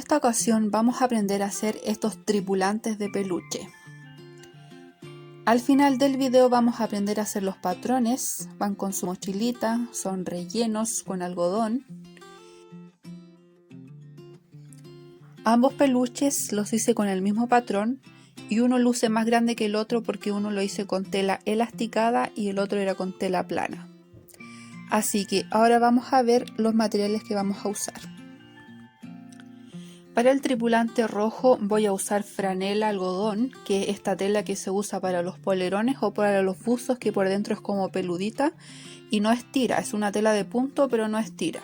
esta ocasión vamos a aprender a hacer estos tripulantes de peluche. Al final del video vamos a aprender a hacer los patrones, van con su mochilita, son rellenos con algodón. Ambos peluches los hice con el mismo patrón y uno luce más grande que el otro porque uno lo hice con tela elasticada y el otro era con tela plana. Así que ahora vamos a ver los materiales que vamos a usar. Para el tripulante rojo voy a usar franela algodón, que es esta tela que se usa para los polerones o para los buzos, que por dentro es como peludita y no estira, es una tela de punto pero no estira.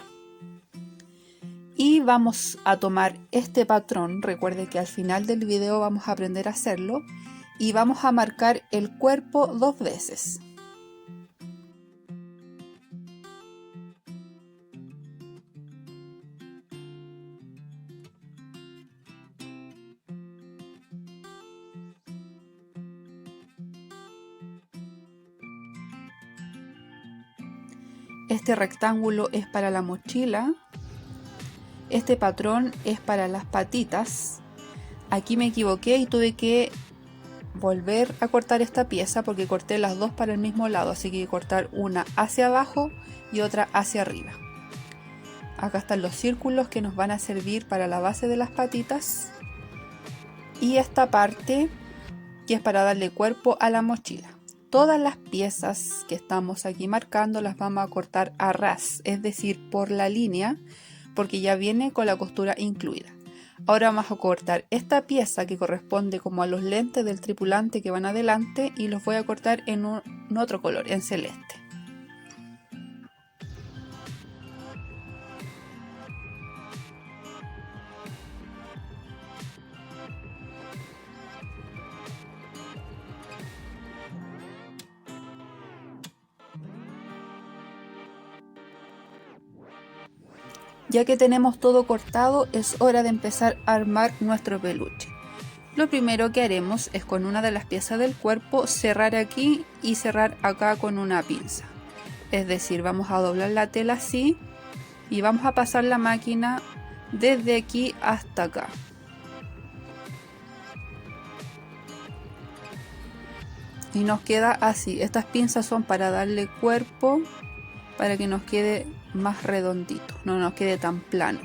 Y vamos a tomar este patrón, recuerde que al final del video vamos a aprender a hacerlo, y vamos a marcar el cuerpo 2 veces. Este rectángulo es para la mochila. Este patrón es para las patitas. Aquí me equivoqué y tuve que volver a cortar esta pieza porque corté las dos para el mismo lado, así que cortar una hacia abajo y otra hacia arriba. Acá están los círculos que nos van a servir para la base de las patitas y esta parte que es para darle cuerpo a la mochila. Todas las piezas que estamos aquí marcando las vamos a cortar a ras, es decir, por la línea, porque ya viene con la costura incluida. Ahora vamos a cortar esta pieza que corresponde como a los lentes del tripulante que van adelante y los voy a cortar en otro color, en celeste. Ya que tenemos todo cortado, es hora de empezar a armar nuestro peluche. Lo primero que haremos es con una de las piezas del cuerpo cerrar aquí y cerrar acá con una pinza. Es decir, vamos a doblar la tela así y vamos a pasar la máquina desde aquí hasta acá. Y nos queda así. Estas pinzas son para darle cuerpo, para que nos quede más redondito, no nos quede tan plano.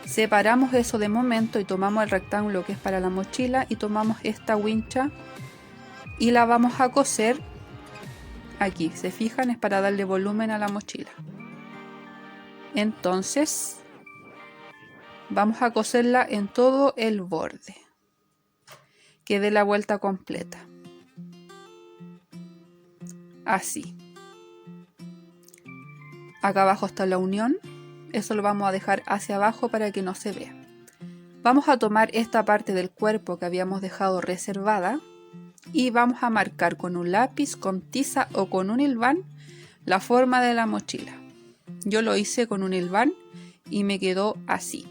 Separamos eso de momento y tomamos el rectángulo que es para la mochila y tomamos esta wincha y la vamos a coser aquí. ¿Se fijan? Es para darle volumen a la mochila. Entonces vamos a coserla en todo el borde, que dé la vuelta completa. Así. Acá abajo está la unión, eso lo vamos a dejar hacia abajo para que no se vea. Vamos a tomar esta parte del cuerpo que habíamos dejado reservada y vamos a marcar con un lápiz, con tiza o con un hilván la forma de la mochila. Yo lo hice con un hilván y me quedó así.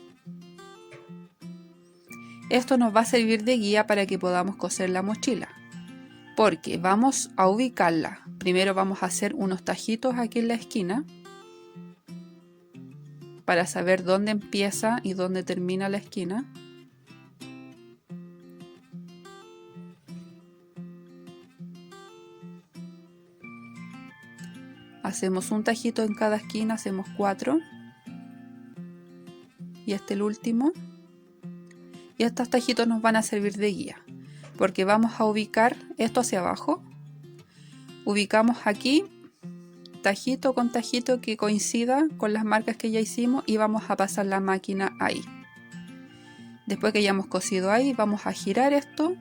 Esto nos va a servir de guía para que podamos coser la mochila, porque vamos a ubicarla. Primero vamos a hacer unos tajitos aquí en la esquina para saber dónde empieza y dónde termina la esquina. Hacemos un tajito en cada esquina, hacemos 4 y este el último. Y estos tajitos nos van a servir de guía porque vamos a ubicar esto hacia abajo. Ubicamos aquí tajito con tajito que coincida con las marcas que ya hicimos y vamos a pasar la máquina ahí. Después que ya hemos cosido ahí, vamos a girar esto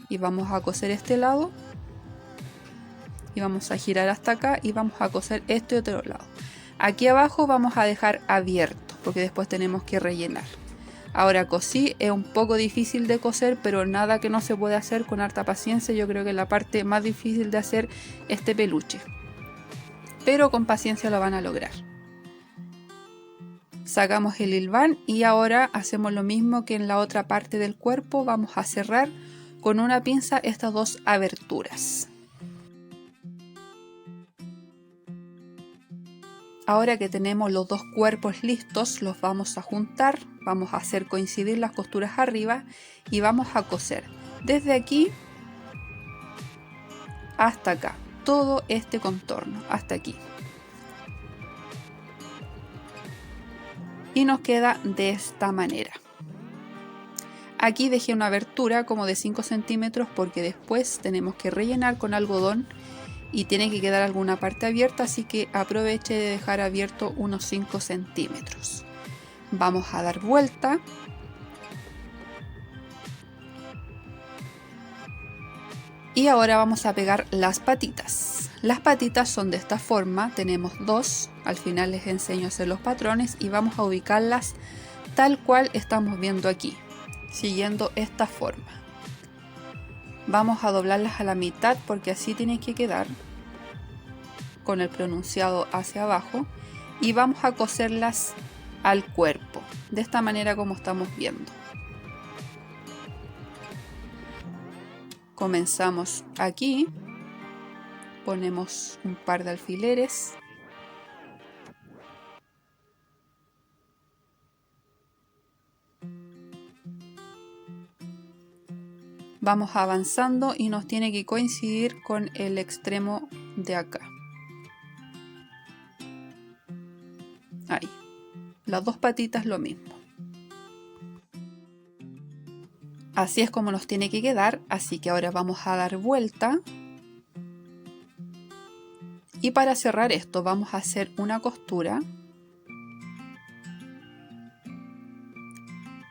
y vamos a coser este lado y vamos a girar hasta acá y vamos a coser este otro lado. Aquí abajo vamos a dejar abierto porque después tenemos que rellenar. Ahora cosí, es un poco difícil de coser, pero nada que no se puede hacer con harta paciencia. Yo creo que es la parte más difícil de hacer este peluche, pero con paciencia lo van a lograr. Sacamos el hilván y ahora hacemos lo mismo que en la otra parte del cuerpo. Vamos a cerrar con una pinza estas dos aberturas. Ahora que tenemos los dos cuerpos listos, los vamos a juntar, vamos a hacer coincidir las costuras arriba y vamos a coser desde aquí hasta acá, todo este contorno hasta aquí. Y nos queda de esta manera. Aquí dejé una abertura como de 5 centímetros porque después tenemos que rellenar con algodón y tiene que quedar alguna parte abierta, así que aproveche de dejar abierto unos 5 centímetros. Vamos a dar vuelta. Y ahora vamos a pegar las patitas. Las patitas son de esta forma, tenemos dos, al final les enseño a hacer los patrones y vamos a ubicarlas tal cual estamos viendo aquí, siguiendo esta forma. Vamos a doblarlas a la mitad porque así tiene que quedar, con el pronunciado hacia abajo, y vamos a coserlas al cuerpo, de esta manera como estamos viendo. Comenzamos aquí, ponemos un par de alfileres, vamos avanzando y nos tiene que coincidir con el extremo de acá. Ahí, las dos patitas lo mismo. Así es como nos tiene que quedar, así que ahora vamos a dar vuelta. Y para cerrar esto vamos a hacer una costura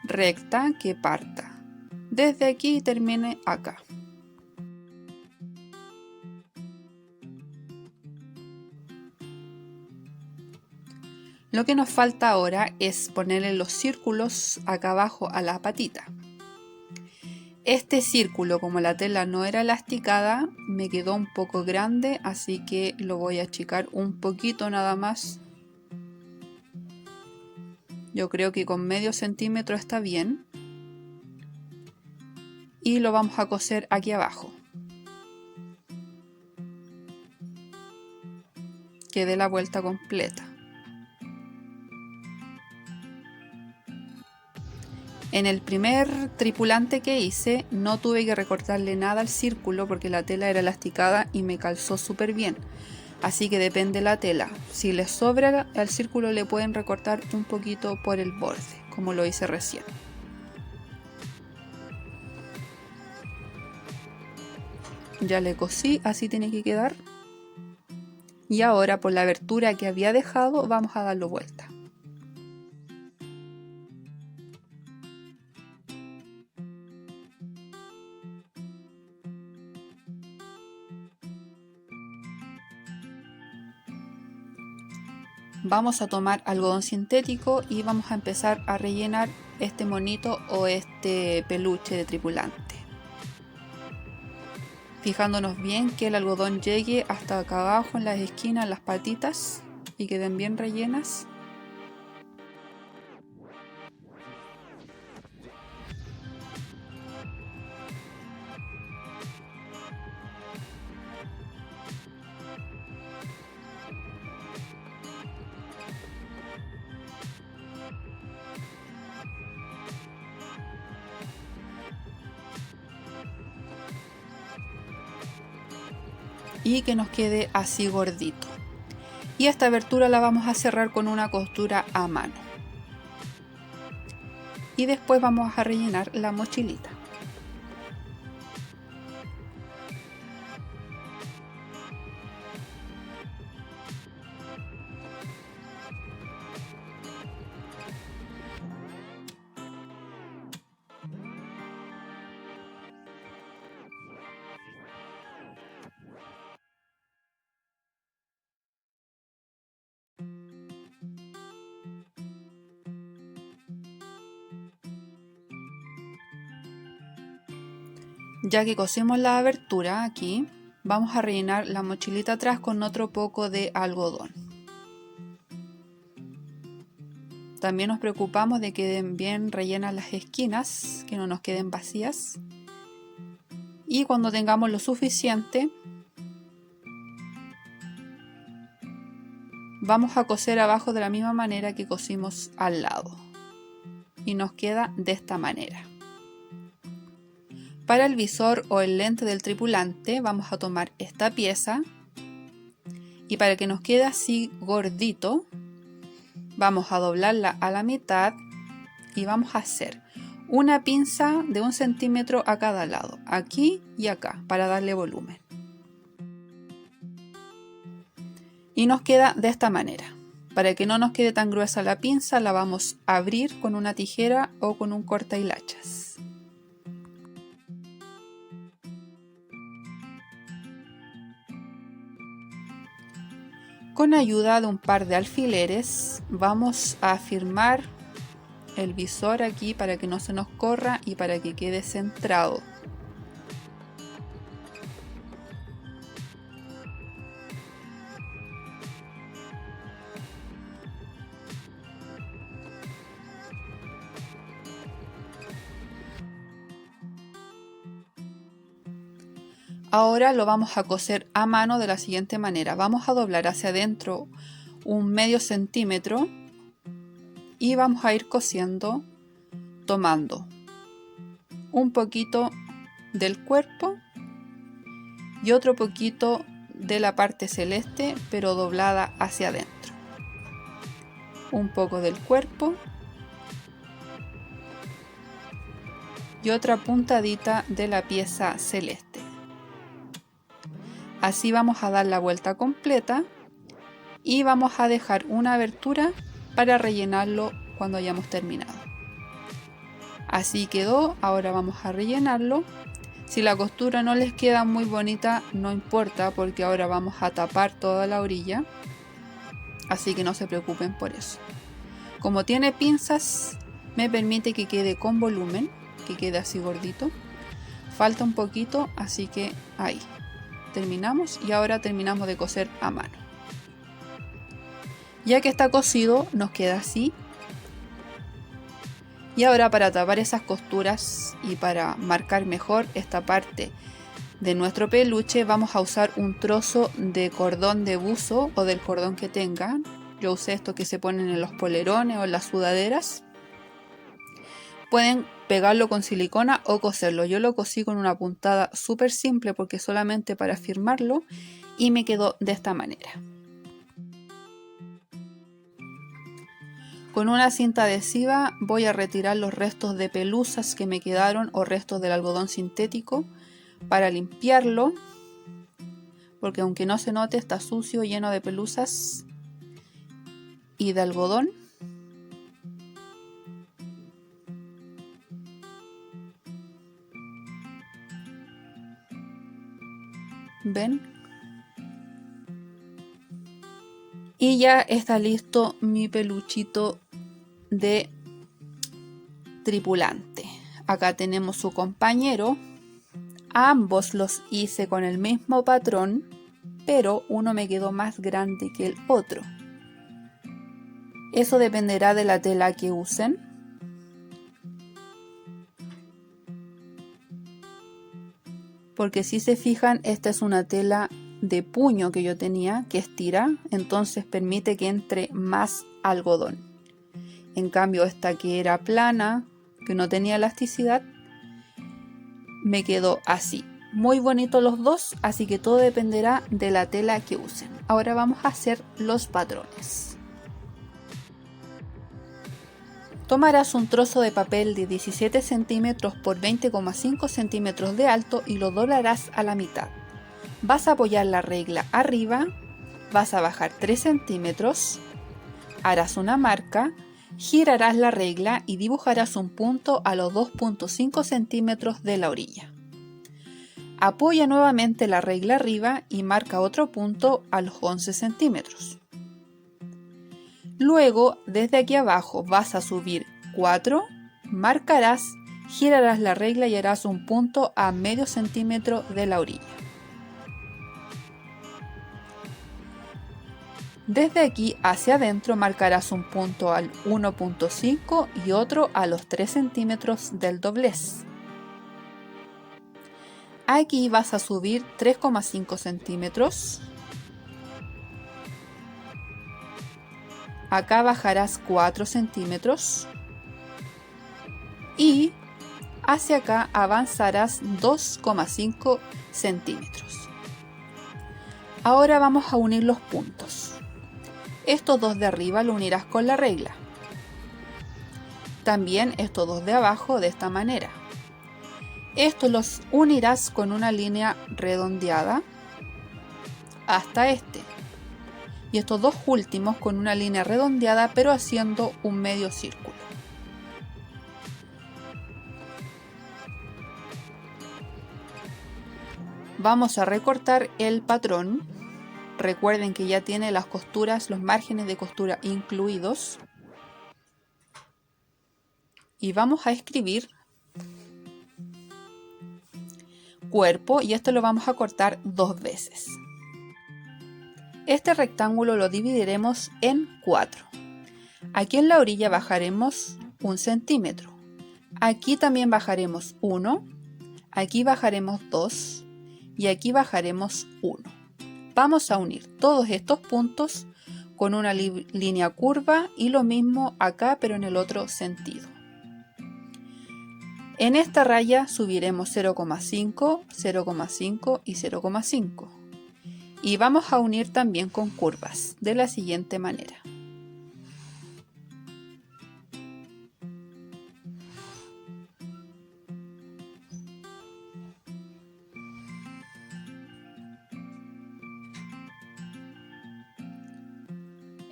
recta que parta desde aquí y termine acá. Lo que nos falta ahora es ponerle los círculos acá abajo a la patita. Este círculo, como la tela no era elasticada, me quedó un poco grande, así que lo voy a achicar un poquito nada más. Yo creo que con medio centímetro está bien. Y lo vamos a coser aquí abajo. Que dé la vuelta completa. En el primer tripulante que hice no tuve que recortarle nada al círculo porque la tela era elasticada y me calzó súper bien. Así que depende de la tela. Si les sobra al círculo le pueden recortar un poquito por el borde, como lo hice recién. Ya le cosí, así tiene que quedar. Y ahora por la abertura que había dejado vamos a darlo vuelta. Vamos a tomar algodón sintético y vamos a empezar a rellenar este monito o este peluche de tripulante. Fijándonos bien que el algodón llegue hasta acá abajo en las esquinas, en las patitas, y queden bien rellenas. Y que nos quede así gordito. Y esta abertura la vamos a cerrar con una costura a mano. Y después vamos a rellenar la mochilita. Ya que cosimos la abertura aquí, vamos a rellenar la mochilita atrás con otro poco de algodón. También nos preocupamos de que queden bien rellenas las esquinas, que no nos queden vacías. Y cuando tengamos lo suficiente, vamos a coser abajo de la misma manera que cosimos al lado y nos queda de esta manera. Para el visor o el lente del tripulante vamos a tomar esta pieza y para que nos quede así gordito vamos a doblarla a la mitad y vamos a hacer una pinza de 1 centímetro a cada lado, aquí y acá, para darle volumen. Y nos queda de esta manera. Para que no nos quede tan gruesa la pinza, la vamos a abrir con una tijera o con un corta hilachas. Con ayuda de un par de alfileres vamos a afirmar el visor aquí para que no se nos corra y para que quede centrado. Ahora lo vamos a coser a mano de la siguiente manera. Vamos a doblar hacia adentro un medio centímetro y vamos a ir cosiendo tomando un poquito del cuerpo y otro poquito de la parte celeste, pero doblada hacia adentro. Un poco del cuerpo y otra puntadita de la pieza celeste. Así vamos a dar la vuelta completa y vamos a dejar una abertura para rellenarlo cuando hayamos terminado. Así quedó. Ahora vamos a rellenarlo. Si la costura no les queda muy bonita, no importa, porque ahora vamos a tapar toda la orilla, así que no se preocupen por eso. Como tiene pinzas, me permite que quede con volumen, que quede así gordito. Falta un poquito, así que ahí terminamos. Y ahora terminamos de coser a mano. Ya que está cosido, nos queda así. Y ahora, para tapar esas costuras y para marcar mejor esta parte de nuestro peluche, vamos a usar un trozo de cordón de buzo o del cordón que tengan. Yo usé estos que se ponen en los polerones o en las sudaderas. Pueden pegarlo con silicona o coserlo. Yo lo cosí con una puntada súper simple porque solamente para firmarlo, y me quedó de esta manera. Con una cinta adhesiva voy a retirar los restos de pelusas que me quedaron o restos del algodón sintético para limpiarlo, porque aunque no se note, está sucio, lleno de pelusas y de algodón. ¿Ven? Y ya está listo mi peluchito de tripulante. Acá tenemos su compañero. Ambos los hice con el mismo patrón, pero uno me quedó más grande que el otro. Eso dependerá de la tela que usen. Porque si se fijan, esta es una tela de puño que yo tenía, que estira, entonces permite que entre más algodón. En cambio, esta que era plana, que no tenía elasticidad, me quedó así. Muy bonitos los dos, así que todo dependerá de la tela que usen. Ahora vamos a hacer los patrones. Tomarás un trozo de papel de 17 centímetros por 20,5 centímetros de alto y lo doblarás a la mitad. Vas a apoyar la regla arriba, vas a bajar 3 centímetros, harás una marca, girarás la regla y dibujarás un punto a los 2,5 centímetros de la orilla. Apoya nuevamente la regla arriba y marca otro punto a los 11 centímetros. Luego, desde aquí abajo vas a subir 4, marcarás, girarás la regla y harás un punto a medio centímetro de la orilla. Desde aquí hacia adentro marcarás un punto al 1,5 y otro a los 3 centímetros del doblez. Aquí vas a subir 3,5 centímetros. Acá bajarás 4 centímetros y hacia acá avanzarás 2,5 centímetros. Ahora vamos a unir los puntos. Estos dos de arriba lo unirás con la regla. También estos dos de abajo de esta manera. Estos los unirás con una línea redondeada hasta este. Y estos dos últimos con una línea redondeada pero haciendo un medio círculo. Vamos a recortar el patrón. Recuerden que ya tiene las costuras, los márgenes de costura incluidos. Y vamos a escribir cuerpo y esto lo vamos a cortar 2 veces. Este rectángulo lo dividiremos en 4. Aquí en la orilla bajaremos 1 centímetro. Aquí también bajaremos 1. Aquí bajaremos 2. Y aquí bajaremos 1. Vamos a unir todos estos puntos con una línea curva y lo mismo acá pero en el otro sentido. En esta raya subiremos 0,5, 0,5 y 0,5. Y vamos a unir también con curvas de la siguiente manera.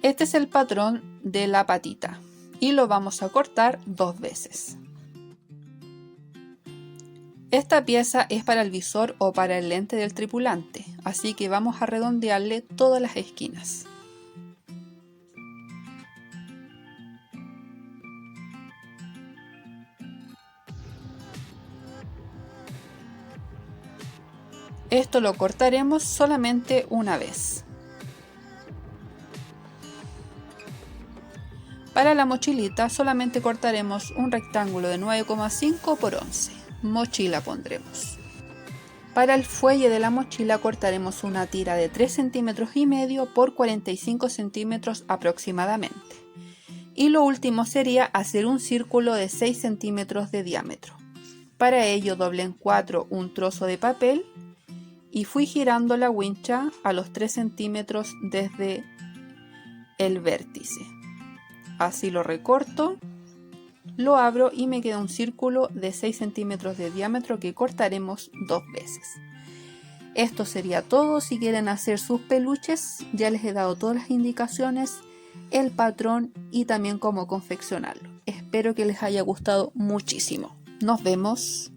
Este es el patrón de la patita y lo vamos a cortar 2 veces. Esta pieza es para el visor o para el lente del tripulante, así que vamos a redondearle todas las esquinas. Esto lo cortaremos solamente una vez. Para la mochilita solamente cortaremos un rectángulo de 9,5 por 11. Mochila pondremos. Para el fuelle de la mochila cortaremos una tira de 3,5 centímetros por 45 centímetros aproximadamente. Y lo último sería hacer un círculo de 6 centímetros de diámetro. Para ello doblé en 4 un trozo de papel y fui girando la wincha a los 3 centímetros desde el vértice. Así lo recorto, lo abro y me queda un círculo de 6 centímetros de diámetro que cortaremos 2 veces. Esto sería todo. Si quieren hacer sus peluches, ya les he dado todas las indicaciones, el patrón y también cómo confeccionarlo. Espero que les haya gustado muchísimo. Nos vemos.